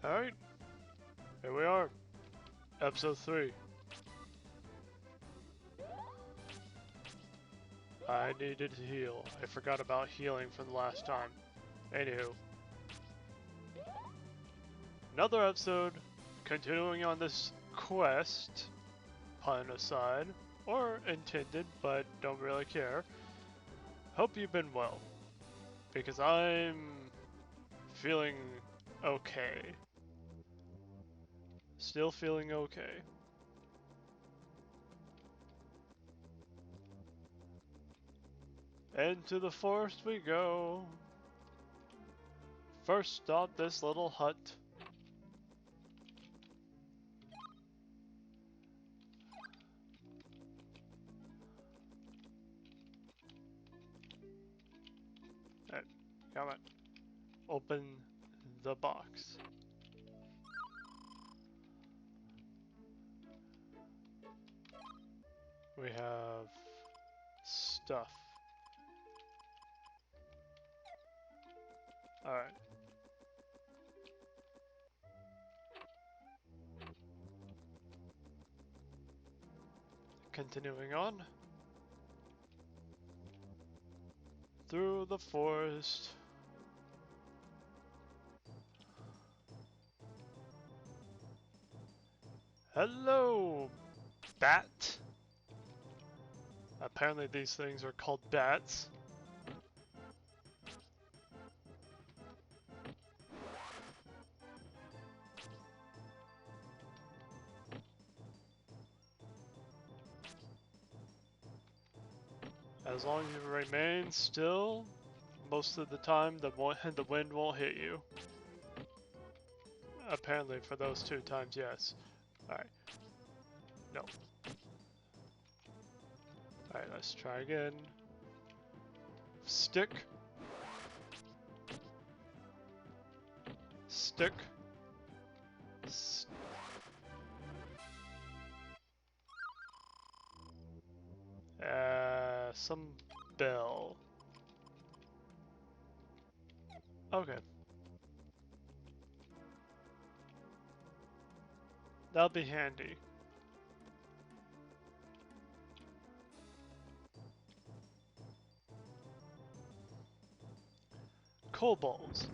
Alright, here we are. Episode 3. I needed to heal. I forgot about healing from the last time. Anywho. Another episode, continuing on this quest, pun aside, or intended, but don't really care. Hope you've been well, because I'm feeling okay. Still feeling okay. Into the forest we go. First stop this little hut. Alright, come on. Open the box. We have stuff. Alright. Continuing on. Through the forest. Hello, bat. Apparently these things are called bats. As long as you remain still, most of the time the wind won't hit you. Apparently for those 2 times, yes. Alright. No. Alright, let's try again. Stick. Stick. Some bell. Okay. That'll be handy. Kobolds.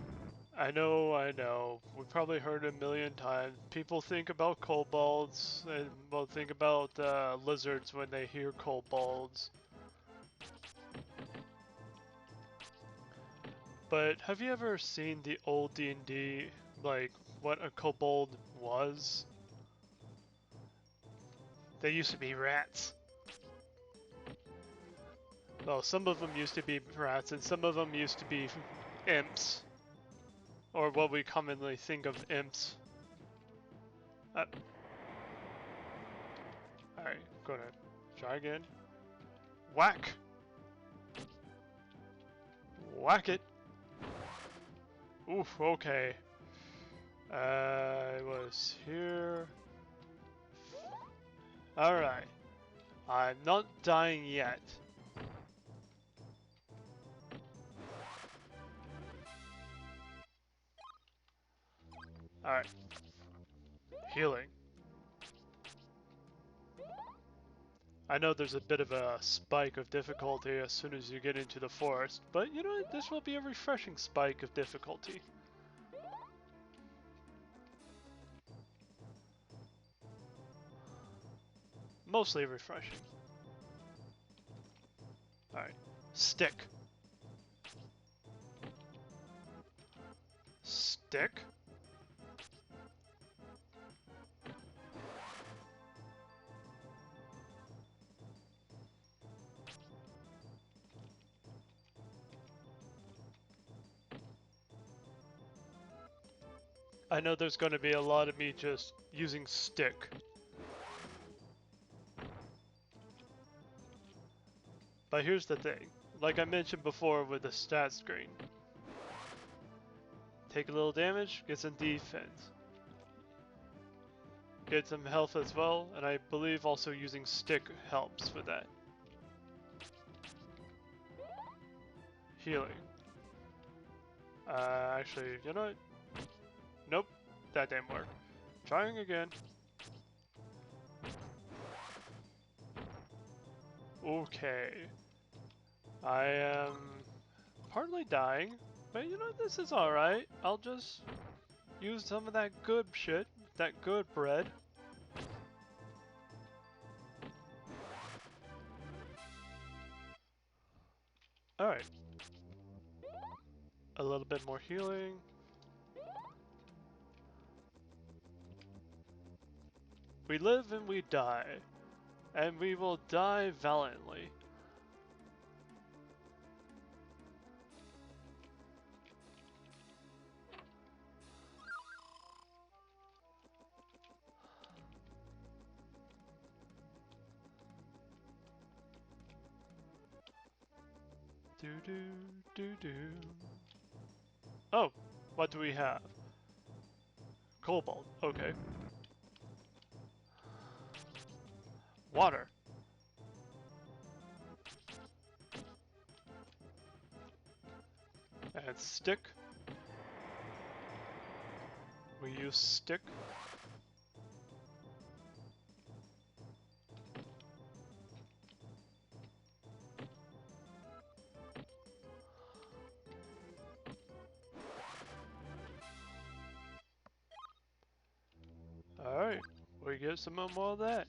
I know. We've probably heard it a million times. People think about kobolds and will think about lizards when they hear kobolds. But have you ever seen the old D&D, like what a kobold was? They used to be rats. Well, some of them used to be rats and some of them used to be imps. Or what we commonly think of imps. Alright, gonna try again. Whack! Whack it! Oof, okay. I was here. Alright. I'm not dying yet. Alright. Healing. I know there's a bit of a spike of difficulty as soon as you get into the forest, but you know, this will be a refreshing spike of difficulty. Mostly refreshing. Alright. Stick. Stick. I know there's going to be a lot of me just using stick. But here's the thing. Like I mentioned before with the stat screen. Take a little damage, get some defense. Get some health as well, and I believe also using stick helps with that. Healing. Actually, you know what? Nope. that didn't work. Trying again. Okay. I am partly dying, but you know, this is alright. I'll just use some of that good shit, that good bread. Alright. A little bit more healing. We live and we die, and we will die valiantly. Do do do do. Oh, what do we have? Cobalt. Okay. Water. And stick. We use stick. Alright, we get some more of that.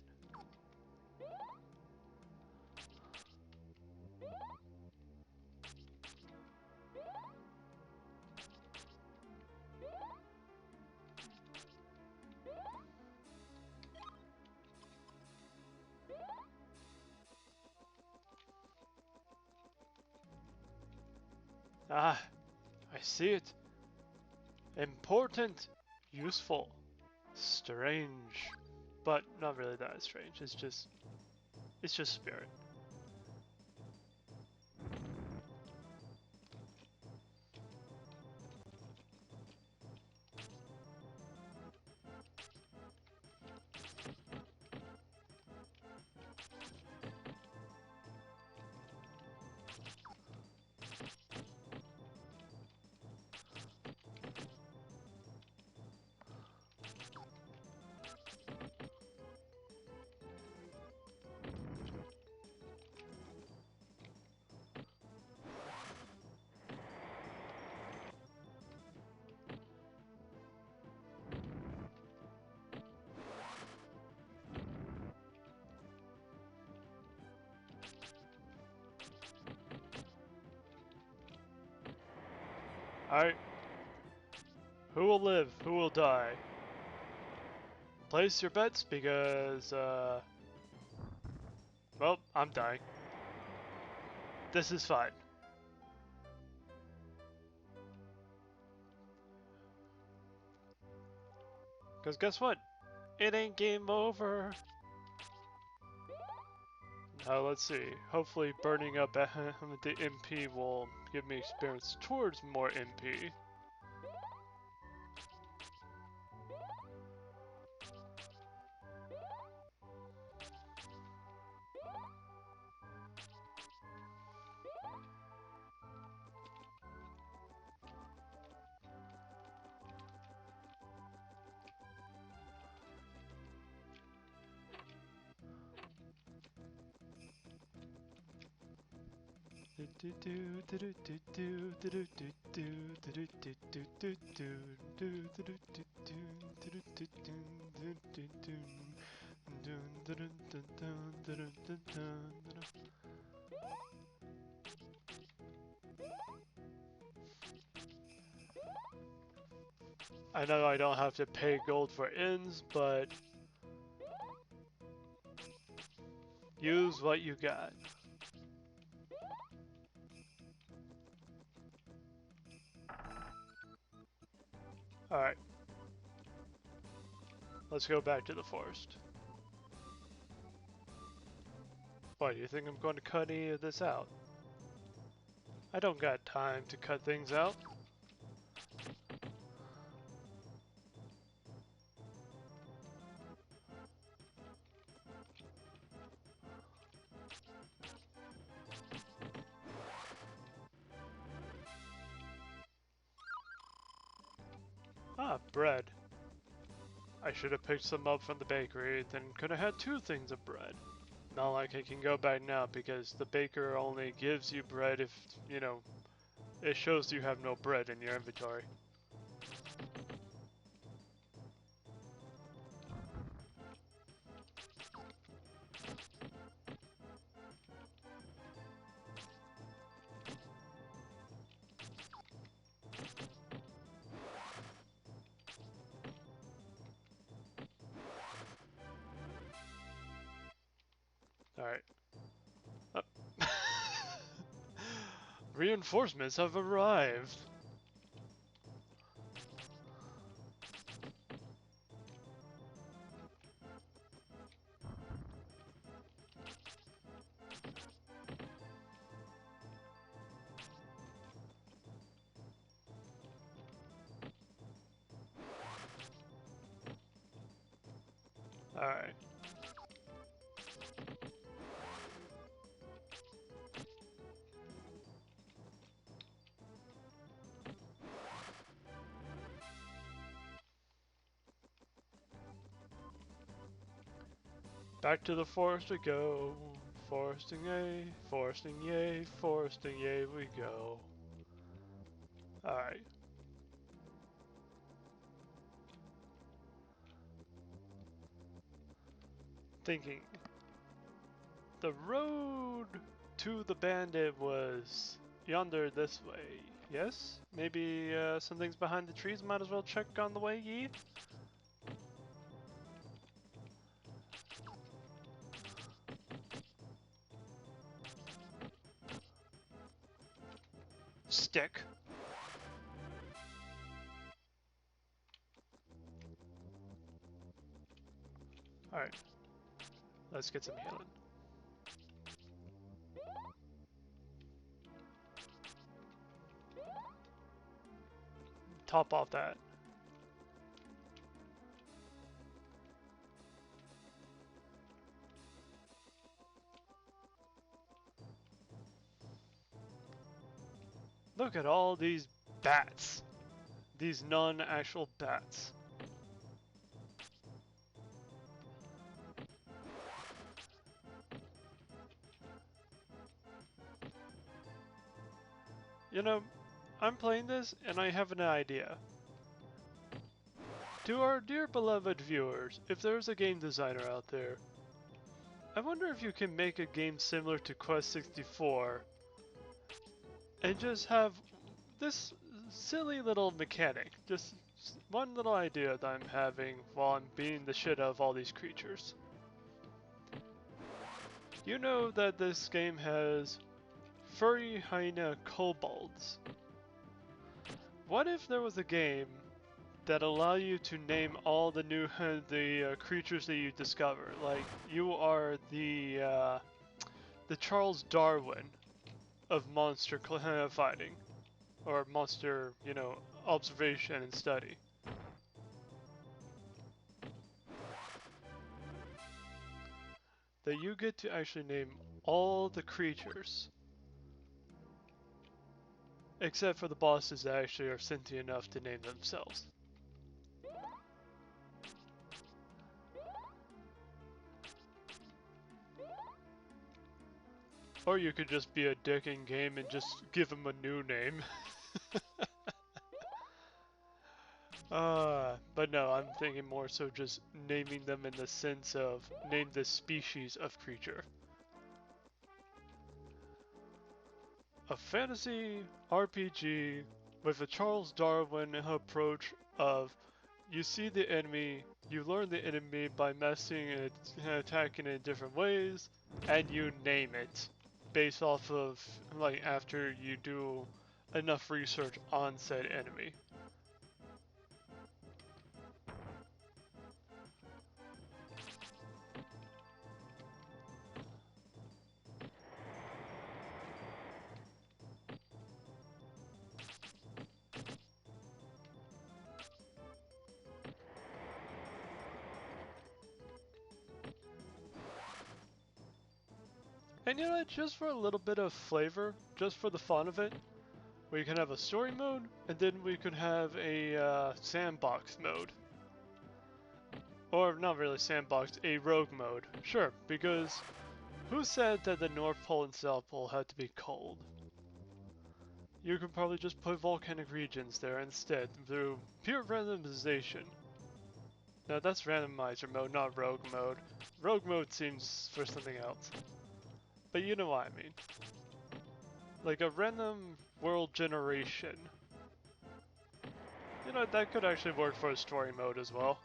Ah, I see it. Important. Useful. Strange. But not really that strange. It's just spirit. Alright. Who will live? Who will die? Place your bets because, well, I'm dying. This is fine. Because guess what? It ain't game over. Now let's see. Hopefully burning up the MP will give me experience towards more MP. I know I don't have to pay gold for inns, but use what you got. Alright. Let's go back to the forest. Why, do you think I'm going to cut any of this out? I don't got time to cut things out. Ah, bread. I should have picked some up from the bakery, then could have had 2 things of bread. Not like I can go back now because the baker only gives you bread if, you know, it shows you have no bread in your inventory. Alright. Reinforcements have arrived. Alright. Back to the forest we go. Foresting yay, foresting yay, foresting yay we go. Alright. Thinking. The road to the bandit was yonder this way. Yes? Maybe some things behind the trees, might as well check on the way, ye? Stick. Alright. Let's get some healing. Top off that. Look at all these bats. These non-actual bats. You know, I'm playing this and I have an idea. To our dear beloved viewers, if there's a game designer out there, I wonder if you can make a game similar to Quest 64 and just have this silly little mechanic. Just one little idea that I'm having while I'm beating the shit out of all these creatures. You know that this game has furry hyena kobolds. What if there was a game that allow you to name all the new creatures that you discover? Like you are the Charles Darwin of monster fighting, or monster, you know, observation and study. That you get to actually name all the creatures. Except for the bosses that actually are sentient enough to name themselves. Or you could just be a dick in game and just give them a new name. But no, I'm thinking more so just naming them in the sense of name the species of creature. A fantasy RPG with a Charles Darwin approach of you see the enemy, you learn the enemy by messing it, attacking it in different ways, and you name it based off of, like, after you do enough research on said enemy. And you know, just for a little bit of flavor, just for the fun of it, we can have a story mode, and then we could have a sandbox mode. or not really sandboxed, a rogue mode. Sure, because who said that the North Pole and South Pole had to be cold? You could probably just put volcanic regions there instead through pure randomization. No, that's randomizer mode, not rogue mode. Rogue mode seems for something else. But you know what I mean. Like a random world generation. You know, that could actually work for a story mode as well.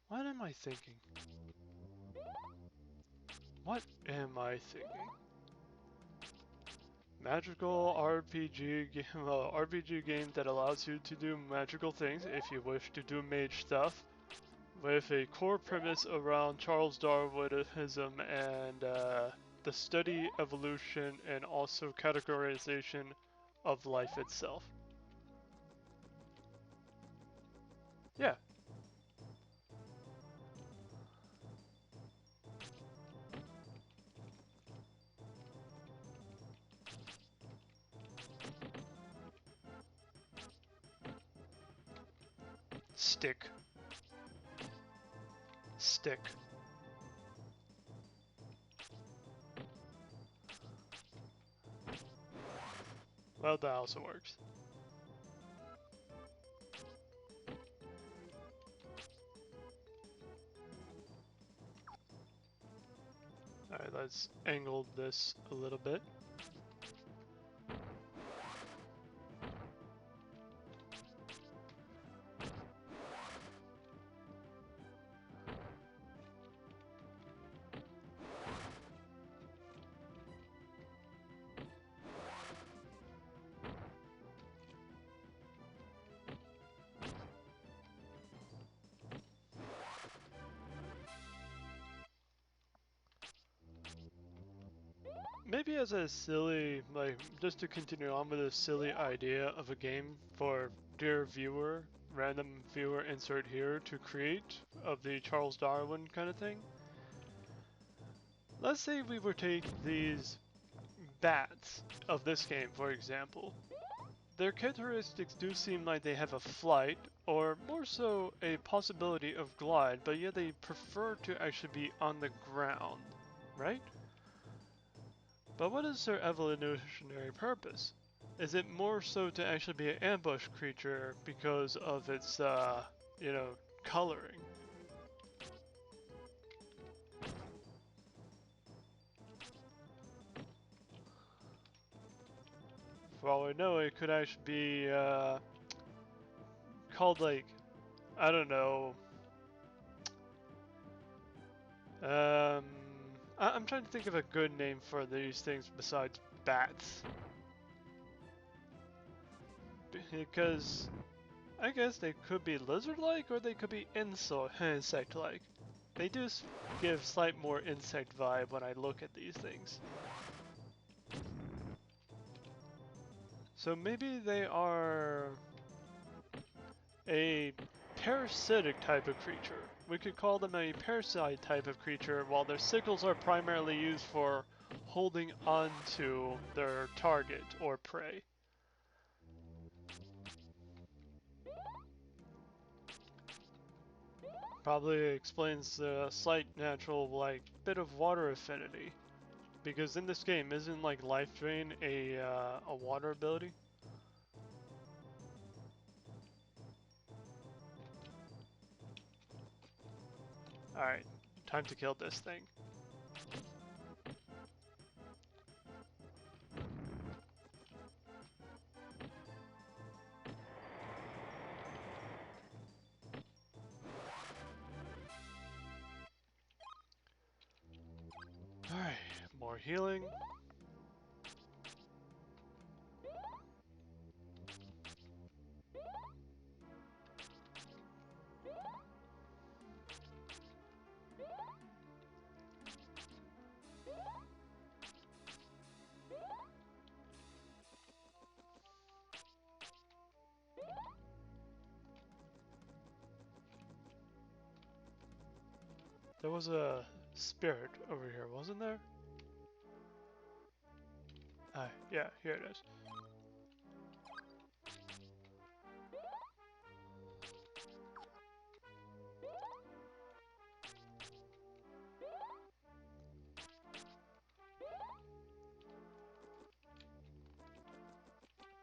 What am I thinking? What am I thinking? Magical RPG game, RPG game that allows you to do magical things if you wish to do mage stuff, with a core premise around Charles Darwinism and the study, evolution, and also categorization of life itself. Yeah. Stick. Stick. Well, that also works. Alright, let's angle this a little bit. Maybe as a silly, like, just to continue on with a silly idea of a game for dear viewer, random viewer insert here to create of the Charles Darwin kind of thing. Let's say we were to take these bats of this game, for example. Their characteristics do seem like they have a flight, or more so a possibility of glide, but yet they prefer to actually be on the ground, right? But what is their evolutionary purpose? Is it more so to actually be an ambush creature because of its, you know, coloring? For all I know, it could actually be, called, like, I don't know, um, I'm trying to think of a good name for these things besides bats. Because I guess they could be lizard-like or they could be insect-like. They do give slight more insect vibe when I look at these things. So maybe they are a parasitic type of creature. We could call them a parasite type of creature, while their sickles are primarily used for holding onto their target or prey. Probably explains the slight natural, like, bit of water affinity. Because in this game, isn't, like, Life Drain a water ability? Alright, time to kill this thing. Alright, more healing. There was a spirit over here, wasn't there? Ah, yeah, here it is.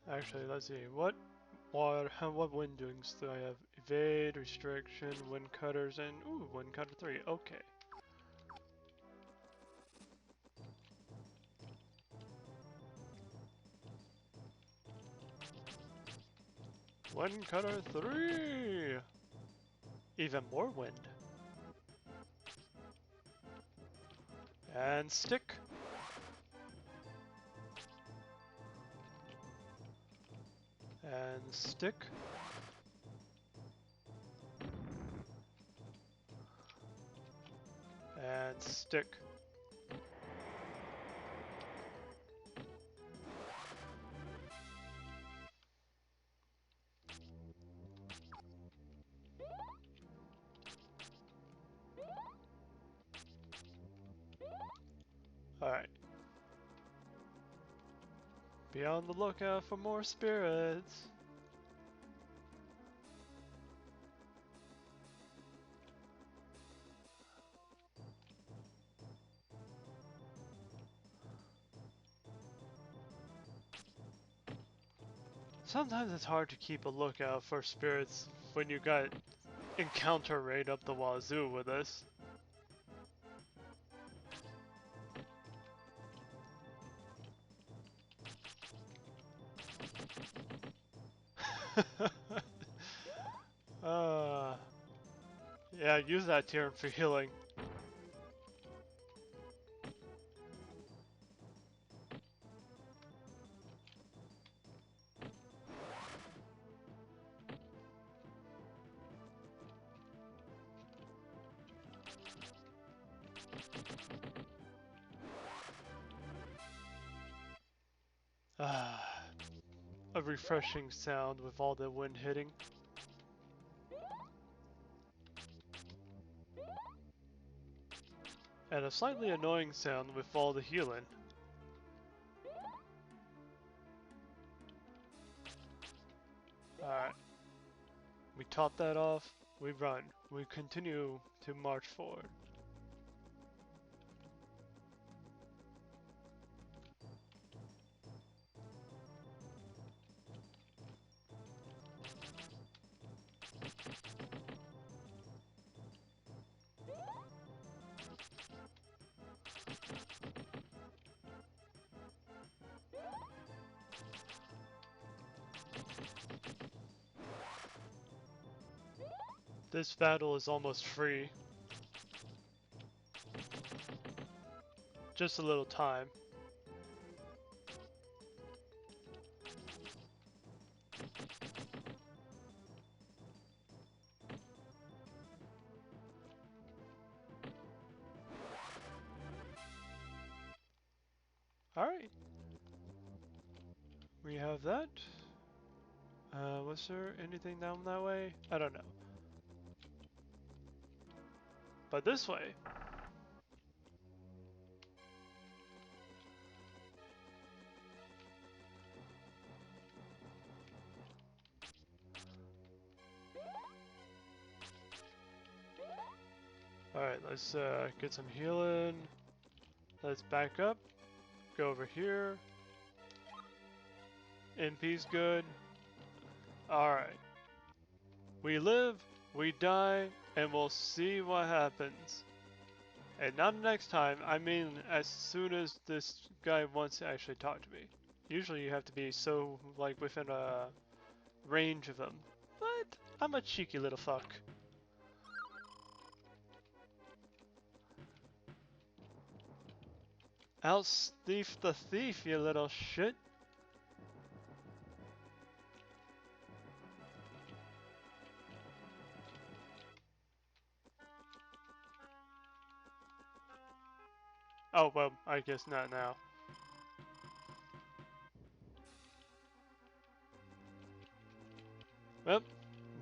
Actually, let's see. What wind doings do I have? Evade, restriction, wind cutters, and ooh, wind cutter 3. Okay. Wind cutter 3! Even more wind. And stick. And stick. And stick. Alright. Be on the lookout for more spirits. Sometimes it's hard to keep a lookout for spirits when you got encounter rate up the wazoo with this. uh, yeah, use that Tyrant for healing. Ah, a refreshing sound with all the wind hitting. And a slightly annoying sound with all the healing. Alright. We top that off, we run. We continue to march forward. This battle is almost free. Just a little time. Alright. We have that. Was there anything down that way? I don't know. But this way. Alright, let's get some healing. Let's back up. Go over here. NP's good. Alright. We live, we die, and we'll see what happens. And not next time, I mean as soon as this guy wants to actually talk to me. Usually you have to be so, like, within a range of him. But I'm a cheeky little fuck. Out-thief the thief, you little shit. Oh, well, I guess not now. Well,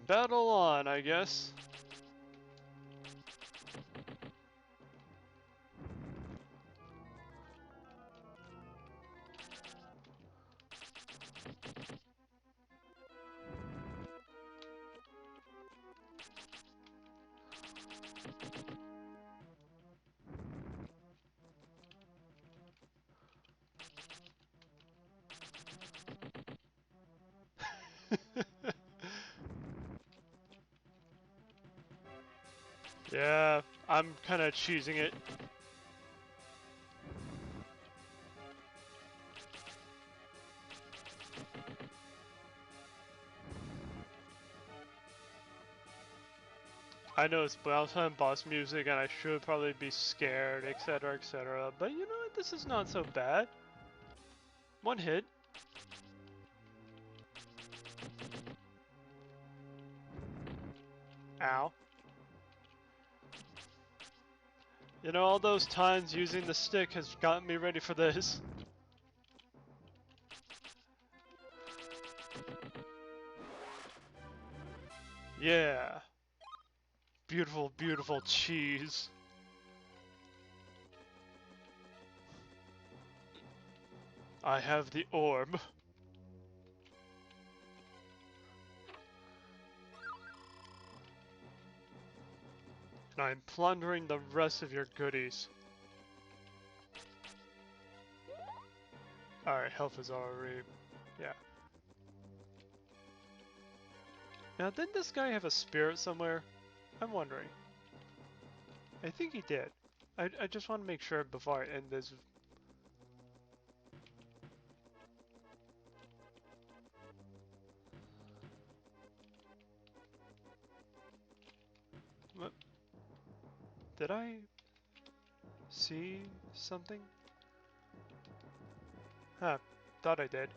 battle on, I guess. Yeah, I'm kind of cheesing it. I know it's boss time boss music and I should probably be scared, etc, etc. But you know what? This is not so bad. One hit. Ow. You know, all those times using the stick has gotten me ready for this. Yeah. Beautiful, beautiful cheese. I have the orb. And I'm plundering the rest of your goodies. Alright, health is already... yeah. Now, didn't this guy have a spirit somewhere? I'm wondering. I think he did. I just want to make sure before I end this. What? Did I see something? Huh, thought I did.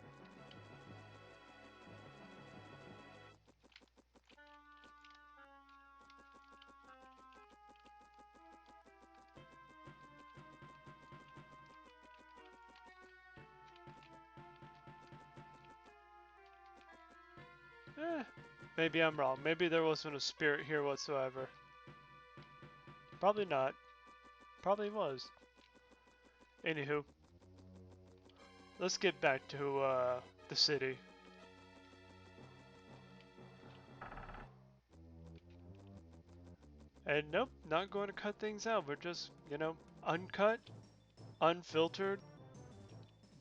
Maybe I'm wrong. Maybe there wasn't a spirit here whatsoever. Probably not. Probably was. Anywho, let's get back to the city. And nope, not going to cut things out. We're just, you know, uncut, unfiltered,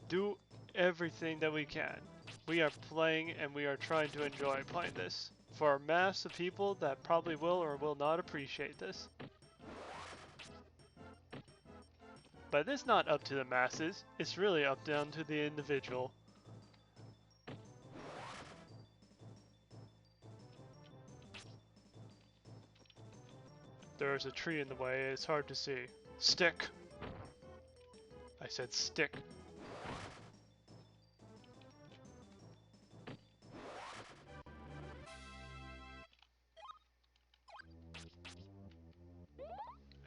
do everything that we can. We are playing and we are trying to enjoy playing this for a mass of people that probably will or will not appreciate this. But it's not up to the masses, it's really up down to the individual. There's a tree in the way, it's hard to see. Stick! I said stick.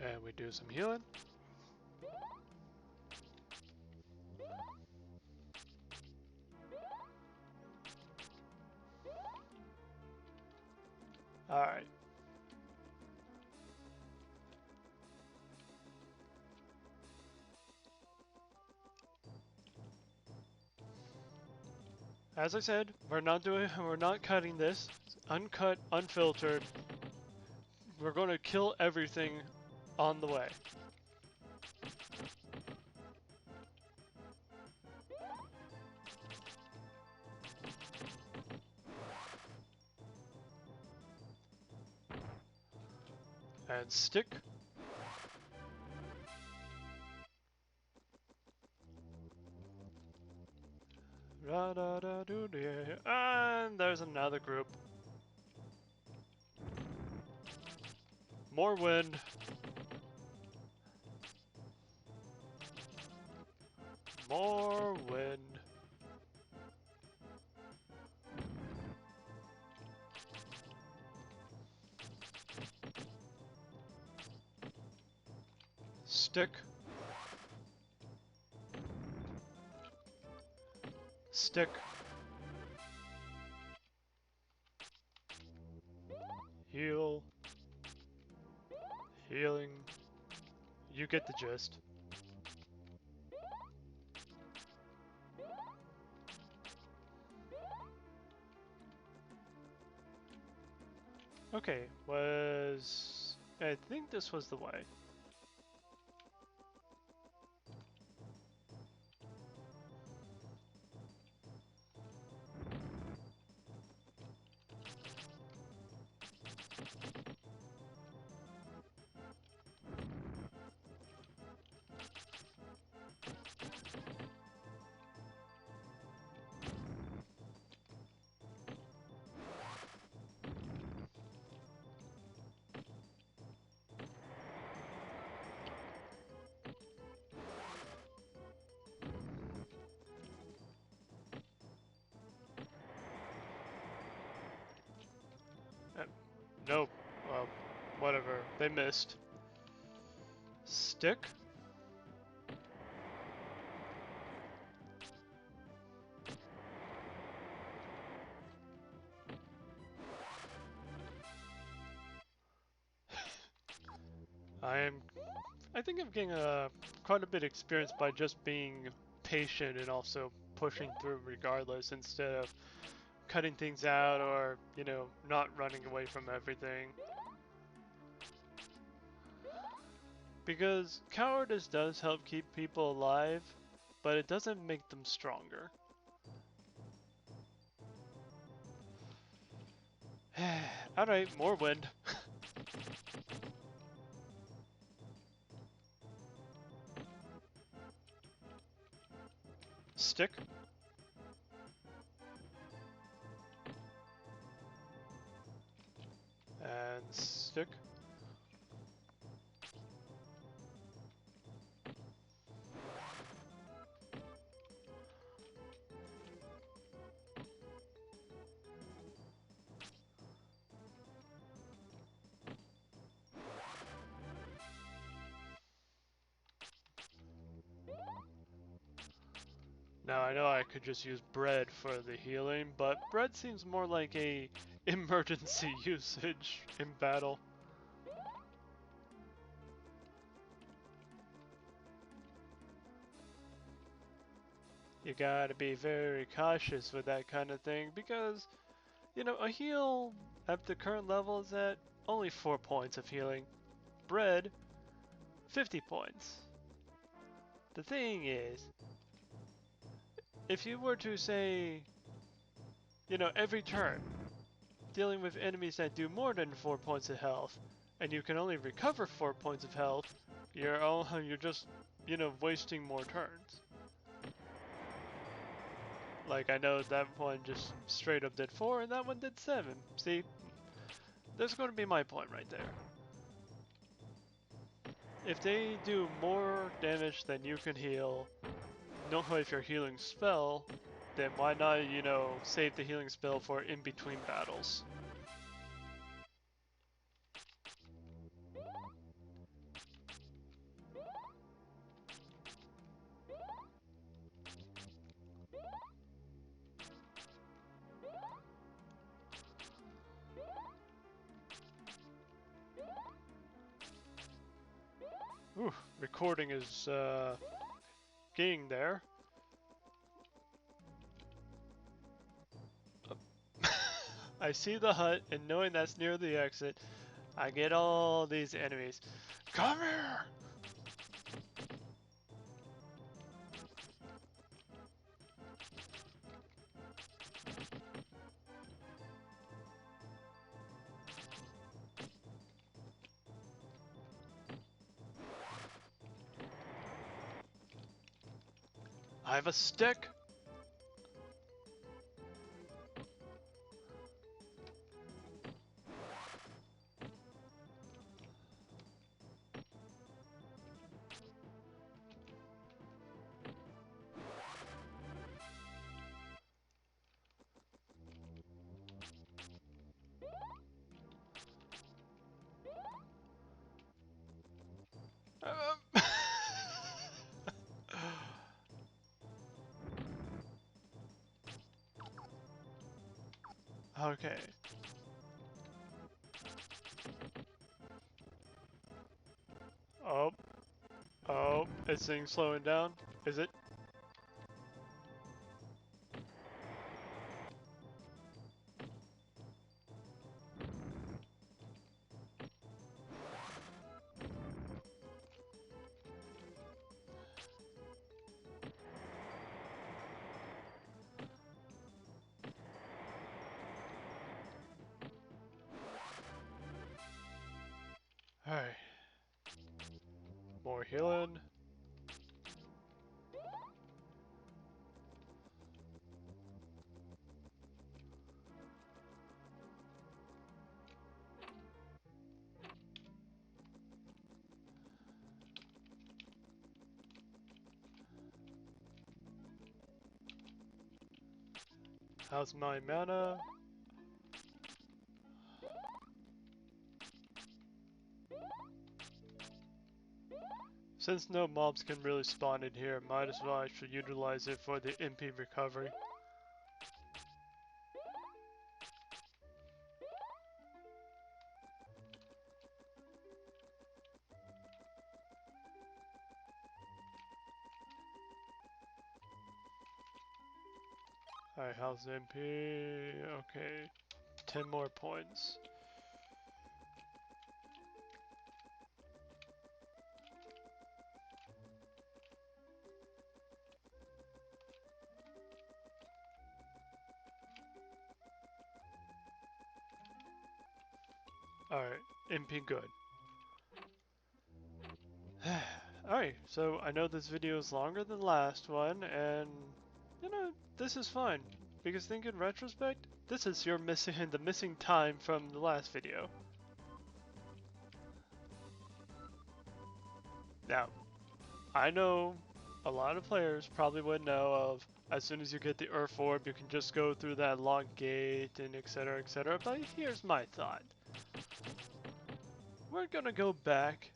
And we do some healing. Alright. As I said, we're not cutting this. It's uncut, unfiltered. We're going to kill everything on the way. And stick. And there's another group. More wind. More wind. Stick. Stick. Heal. Healing. You get the gist. Okay, I think this was the way. Nope. Well, whatever. They missed. Stick? I think I'm getting quite a bit of experience by just being patient and also pushing through regardless instead of cutting things out or, you know, not running away from everything. Because cowardice does help keep people alive, but it doesn't make them stronger. Alright, more wind. Stick. And stick. Now I know I could just use bread for the healing, but bread seems more like a emergency usage in battle. You gotta be very cautious with that kind of thing because, you know, a heal at the current level is at only 4 points of healing. Bread, 50 points. The thing is, if you were to say, you know, every turn, dealing with enemies that do more than 4 points of health, and you can only recover 4 points of health, you're just, you know, wasting more turns. Like, I know that one just straight up did 4, and that one did 7. See, there's going to be my point right there. If they do more damage than you can heal, no if you're healing spell, then why not, you know, save the healing spell for in between battles? Ooh, recording is getting there. I see the hut, and knowing that's near the exit, I get all these enemies. Come here! I have a stick! Um, okay. Oh, oh, is things slowing down? Is it? Alright. More healing. How's my mana? Since no mobs can really spawn in here, might as well actually utilize it for the MP recovery. Alright, how's the MP? Okay, 10 more points. Alright, MP good. Alright, so I know this video is longer than the last one, and you know, this is fine. Because think in retrospect, this is your the missing time from the last video. Now, I know a lot of players probably would know of as soon as you get the Earth Orb, you can just go through that long gate and etc, but here's my thought. We're gonna go back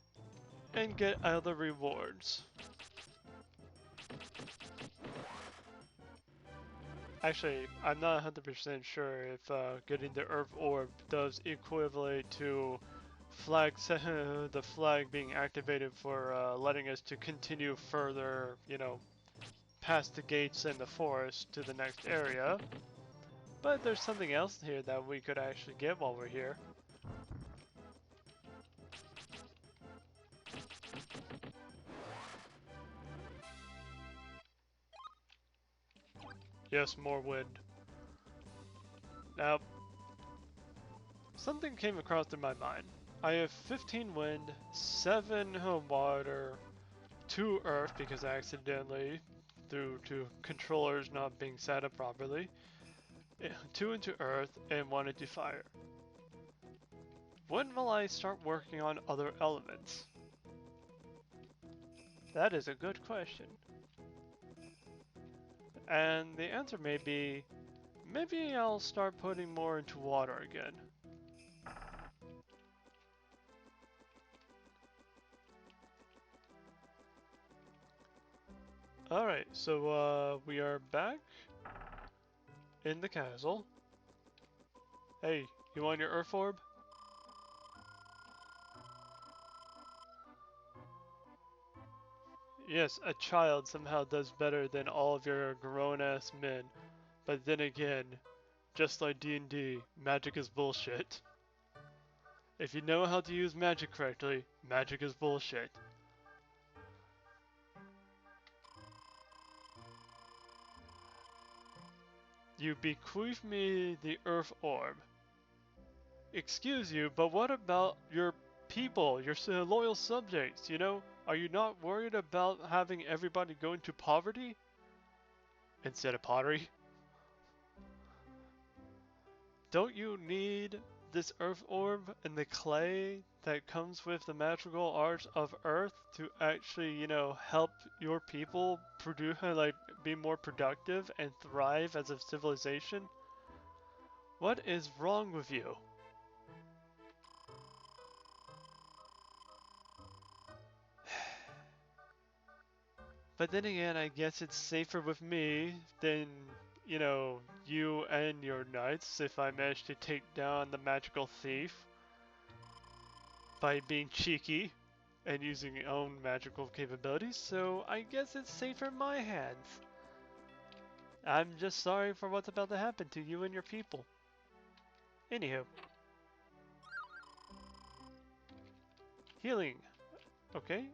and get other rewards. Actually, I'm not 100% sure if getting the Earth Orb does equivalent to the flag being activated for letting us to continue further, you know, past the gates and the forest to the next area. But there's something else here that we could actually get while we're here. Yes, more wind. Now, something came across in my mind. I have 15 wind, 7 water, 2 earth because I accidentally, due to controllers not being set up properly, 2 into earth, and 1 into fire. When will I start working on other elements? That is a good question. And the answer may be, maybe I'll start putting more into water again. Alright, so we are back in the castle. Hey, you want your Earth Orb? Yes, a child somehow does better than all of your grown-ass men. But then again, just like D&D, magic is bullshit. If you know how to use magic correctly, magic is bullshit. You bequeath me the Earth Orb. Excuse you, but what about your people, your loyal subjects, you know? Are you not worried about having everybody go into poverty? Instead of pottery? Don't you need this Earth Orb and the clay that comes with the magical art of Earth to actually, you know, help your people produce, like, be more productive and thrive as a civilization? What is wrong with you? But then again, I guess it's safer with me than, you know, you and your knights if I manage to take down the magical thief by being cheeky and using your own magical capabilities, so I guess it's safer in my hands. I'm just sorry for what's about to happen to you and your people. Anywho. Healing. Okay.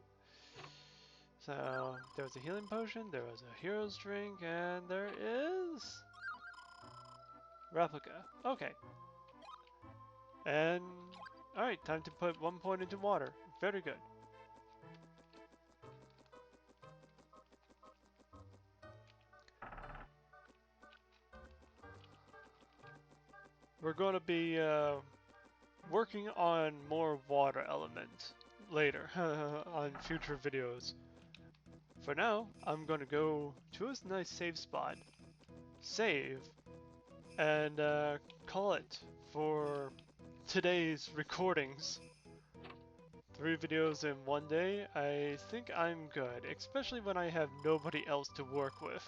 So, there was a healing potion, there was a hero's drink, and there is... replica. Okay. And... alright, time to put 1 point into water. Very good. We're going to be working on more water elements later on future videos. For now, I'm going to go to a nice save spot, save, and call it for today's recordings. 3 videos in one day, I think I'm good, especially when I have nobody else to work with.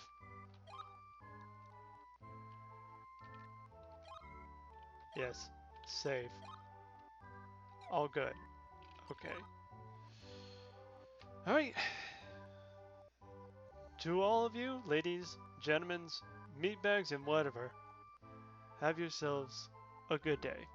Yes, save. All good. Okay. Alright. To all of you, ladies, gentlemen, meatbags, and whatever, have yourselves a good day.